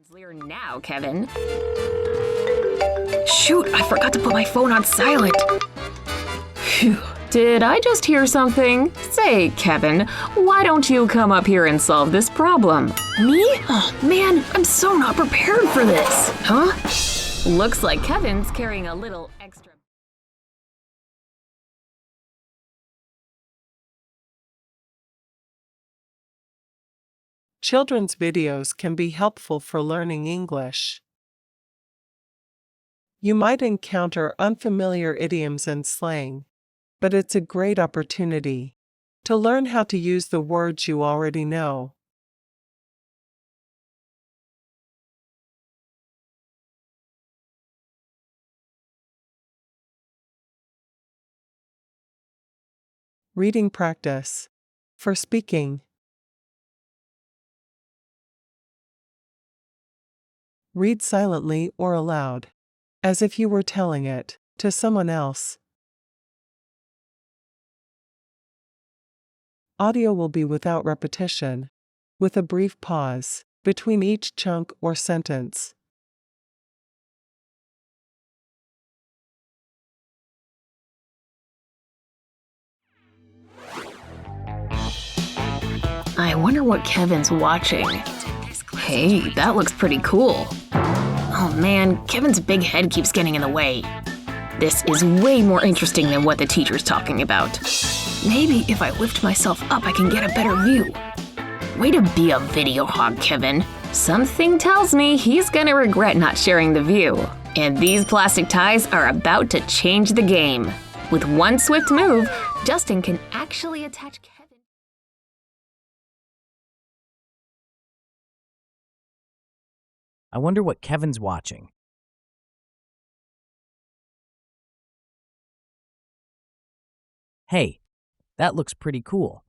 Clear now, Kevin. Shoot, I forgot to put my phone on silent. Phew. Did I just hear something? Say, Kevin, why don't you come up here and solve this problem? Me? Oh, man, I'm so not prepared for this. Huh? Looks like Kevin's carrying a little extra. Children's videos can be helpful for learning English. You might encounter unfamiliar idioms and slang, but it's a great opportunity to learn how to use the words you already know. Reading practice. For speaking. Read silently or aloud, as if you were telling it to someone else. Audio will be without repetition, with a brief pause between each chunk or sentence. I wonder what Kevin's watching. Hey, that looks pretty cool. Oh man, Kevin's big head keeps getting in the way. This is way more interesting than what the teacher's talking about. Maybe if I lift myself up, I can get a better view. Way to be a video hog, Kevin. Something tells me he's gonna regret not sharing the view. And these plastic ties are about to change the game. With one swift move, Justin can actually attach Kevin. I wonder what Kevin's watching. Hey, that looks pretty cool.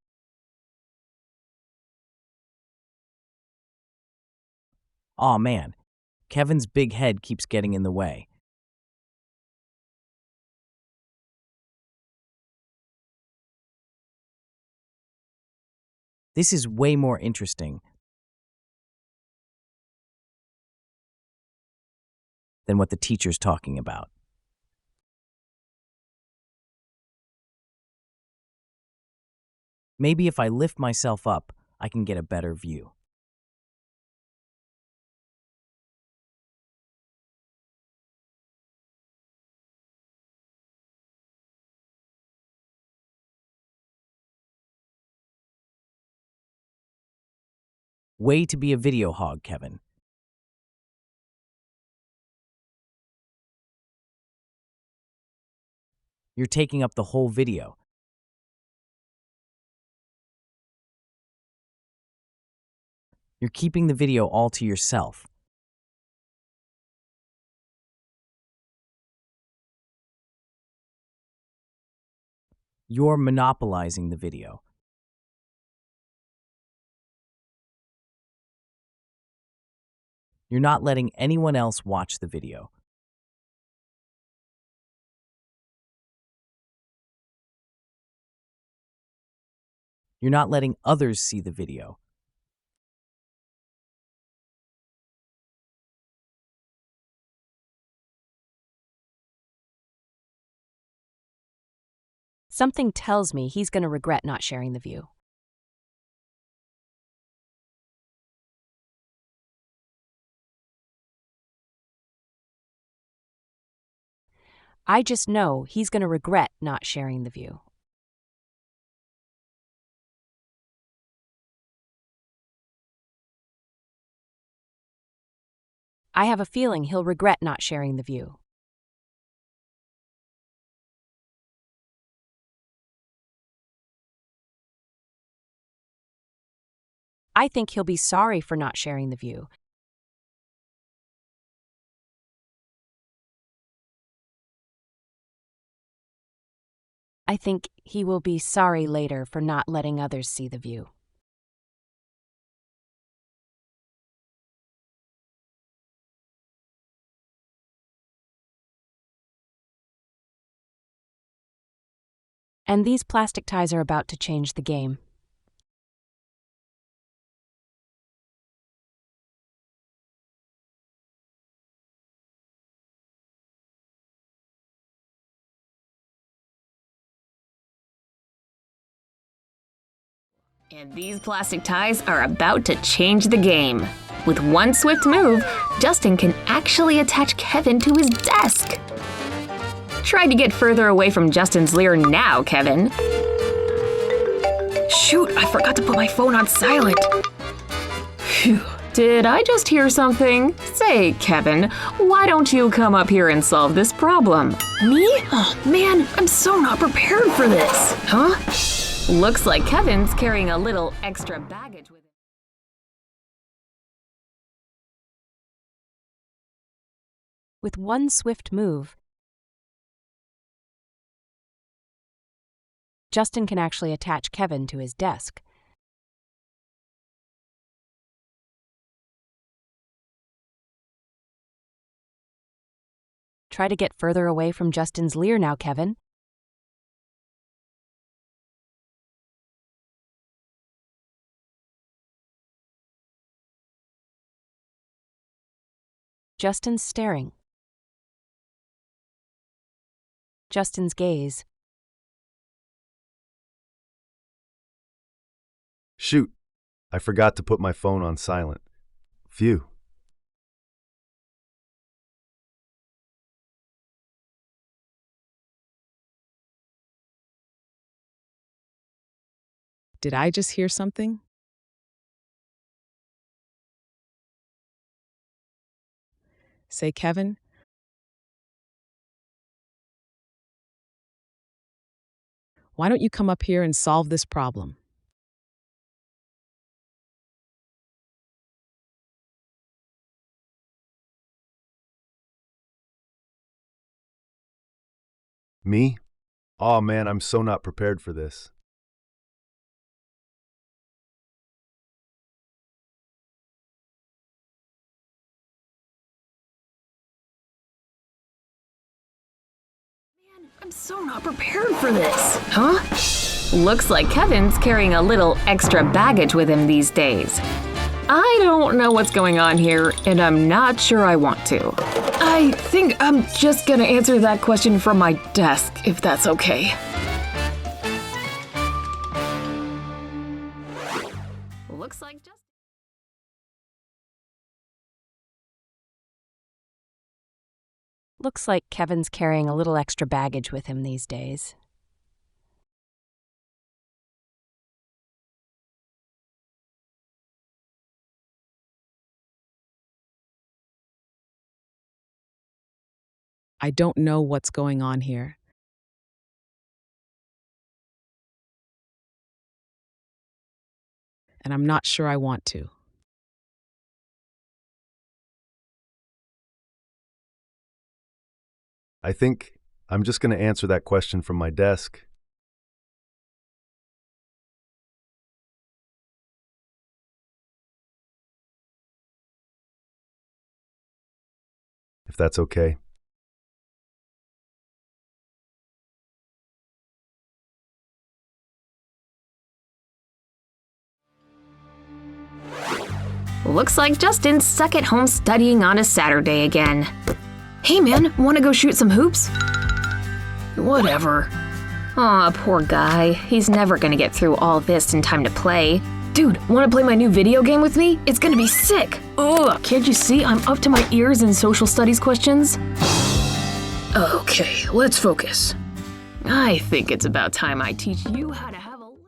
Aw man, Kevin's big head keeps getting in the way. This is way more interesting than what the teacher's talking about. Maybe if I lift myself up, I can get a better view. Way to be a video hog, Kevin. You're taking up the whole video. You're keeping the video all to yourself. You're monopolizing the video. You're not letting anyone else watch the video. You're not letting others see the video. Something tells me he's going to regret not sharing the view. I just know he's going to regret not sharing the view. I have a feeling he'll regret not sharing the view. I think he'll be sorry for not sharing the view. I think he will be sorry later for not letting others see the view. And these plastic ties are about to change the game. And these plastic ties are about to change the game. With one swift move, Justin can actually attach Kevin to his desk. Try to get further away from Justin's leer now, Kevin. Shoot, I forgot to put my phone on silent. Phew. Did I just hear something? Say, Kevin, why don't you come up here and solve this problem? Me? Oh man, I'm so not prepared for this. Huh? Looks like Kevin's carrying a little extra baggage with him. With one swift move, Justin can actually attach Kevin to his desk. Try to get further away from Justin's leer now, Kevin. Justin's staring. Justin's gaze. Shoot, I forgot to put my phone on silent. Phew. Did I just hear something? Say, Kevin, why don't you come up here and solve this problem? Me? Aw man, I'm so not prepared for this. I'm so not prepared for this. Huh? Looks like Kevin's carrying a little extra baggage with him these days. I don't know what's going on here, and I'm not sure I want to. I think I'm just gonna answer that question from my desk, if that's okay. Looks like just... Looks like Kevin's carrying a little extra baggage with him these days. I don't know what's going on here. And I'm not sure I want to. I think I'm just going to answer that question from my desk. If that's okay. Looks like Justin's stuck at home studying on a Saturday again. Hey man, wanna go shoot some hoops? Whatever. Aw, poor guy. He's never gonna get through all this in time to play. Dude, wanna play my new video game with me? It's gonna be sick! Ugh, can't you see I'm up to my ears in social studies questions? Okay, let's focus. I think it's about time I teach you how to have a little...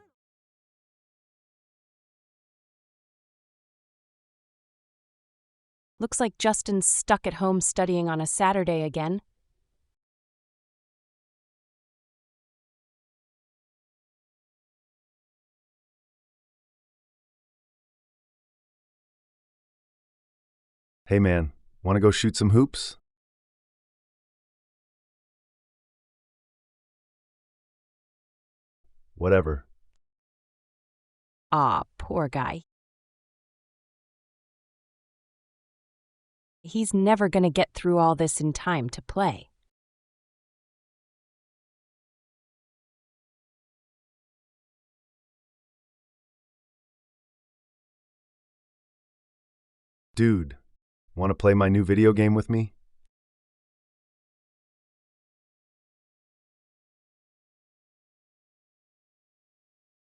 Looks like Justin's stuck at home studying on a Saturday again. Hey man, want to go shoot some hoops? Whatever. Aw, poor guy. He's never gonna get through all this in time to play. Dude, want to play my new video game with me?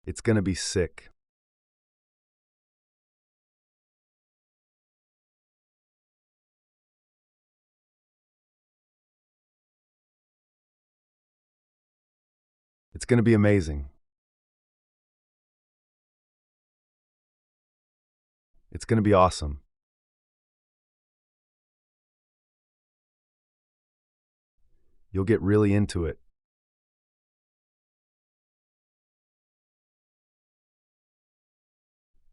It's gonna be sick. going to be amazing. It's going to be awesome. You'll get really into it.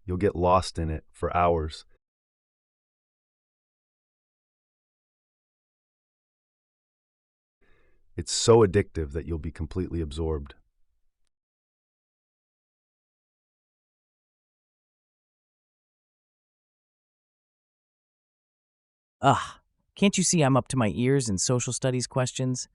You'll get lost in it for hours. It's so addictive that you'll be completely absorbed. Ugh, can't you see I'm up to my ears in social studies questions?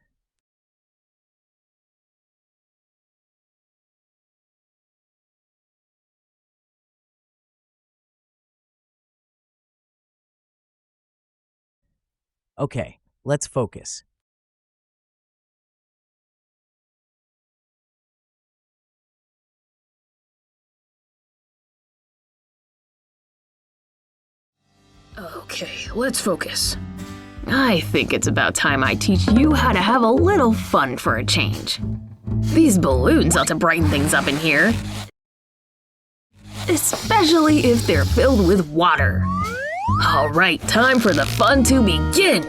Okay, let's focus. Okay, let's focus. I think it's about time I teach you how to have a little fun for a change. These balloons ought to brighten things up in here. Especially if they're filled with water. Alright, time for the fun to begin!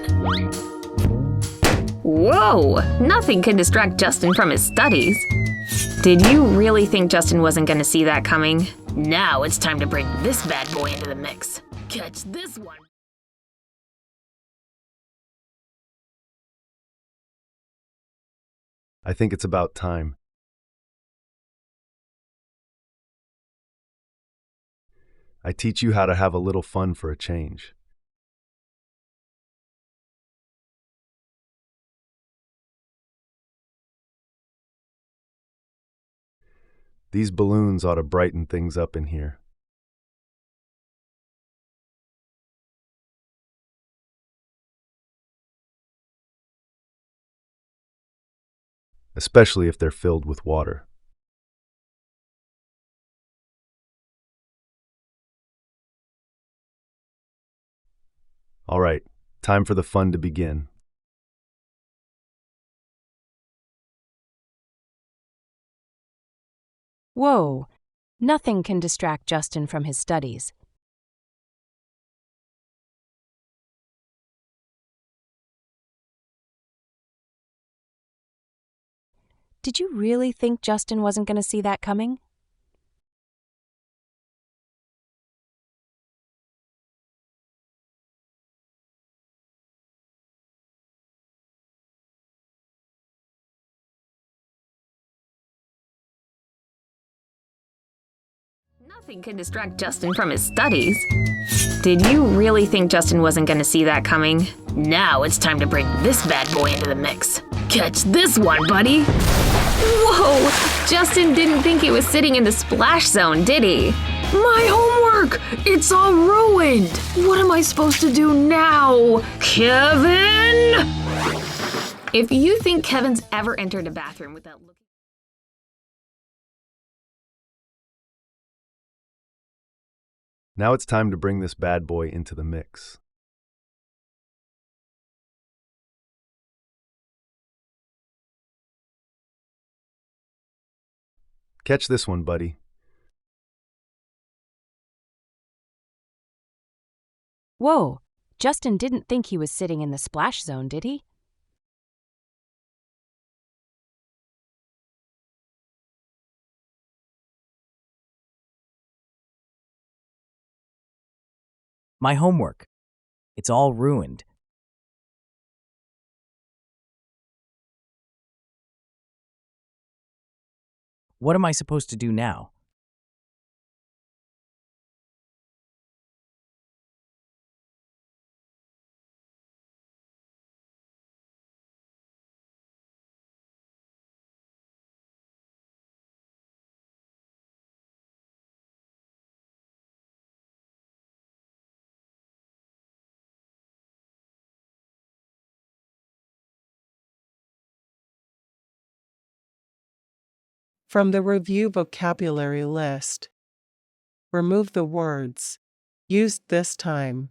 Whoa! Nothing can distract Justin from his studies. Did you really think Justin wasn't gonna see that coming? Now it's time to bring this bad boy into the mix. Catch this one! I think it's about time. I teach you how to have a little fun for a change. These balloons ought to brighten things up in here. Especially if they're filled with water. All right, time for the fun to begin. Whoa! Nothing can distract Justin from his studies. Did you really think Justin wasn't going to see that coming? Nothing can distract Justin from his studies. Did you really think Justin wasn't gonna see that coming? Now it's time to bring this bad boy into the mix. Catch this one, buddy! Whoa! Justin didn't think he was sitting in the splash zone, did he? My homework! It's all ruined! What am I supposed to do now? Kevin! If you think Kevin's ever entered a bathroom without looking… Now it's time to bring this bad boy into the mix. Catch this one, buddy. Whoa! Justin didn't think he was sitting in the splash zone, did he? My homework. It's all ruined. What am I supposed to do now? From the review vocabulary list, remove the words used this time.